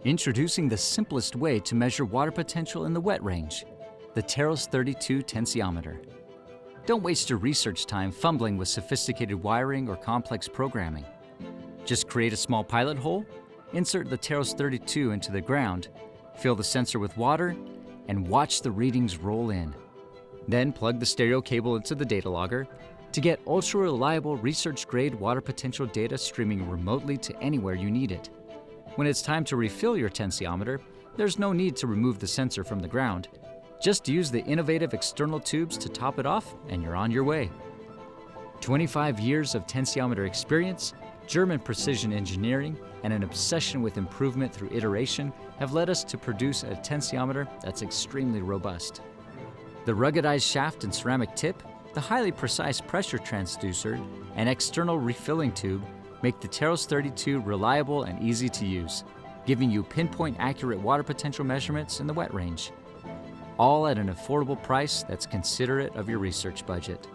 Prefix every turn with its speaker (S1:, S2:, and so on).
S1: Introducing the simplest way to measure water potential in the wet range, the TEROS 32 Tensiometer. Don't waste your research time fumbling with sophisticated wiring or complex programming. Just create a small pilot hole, insert the TEROS 32 into the ground, fill the sensor with water, and watch the readings roll in. Then plug the stereo cable into the data logger to get ultra-reliable research-grade water potential data streaming remotely to anywhere you need it. When it's time to refill your tensiometer, there's no need to remove the sensor from the ground. Just use the innovative external tubes to top it off and you're on your way. 25 years of tensiometer experience, German precision engineering, and an obsession with improvement through iteration have led us to produce a tensiometer that's extremely robust. The ruggedized shaft and ceramic tip, the highly precise pressure transducer, and external refilling tube make the TEROS 32 reliable and easy to use, giving you pinpoint accurate water potential measurements in the wet range. All at an affordable price that's considerate of your research budget.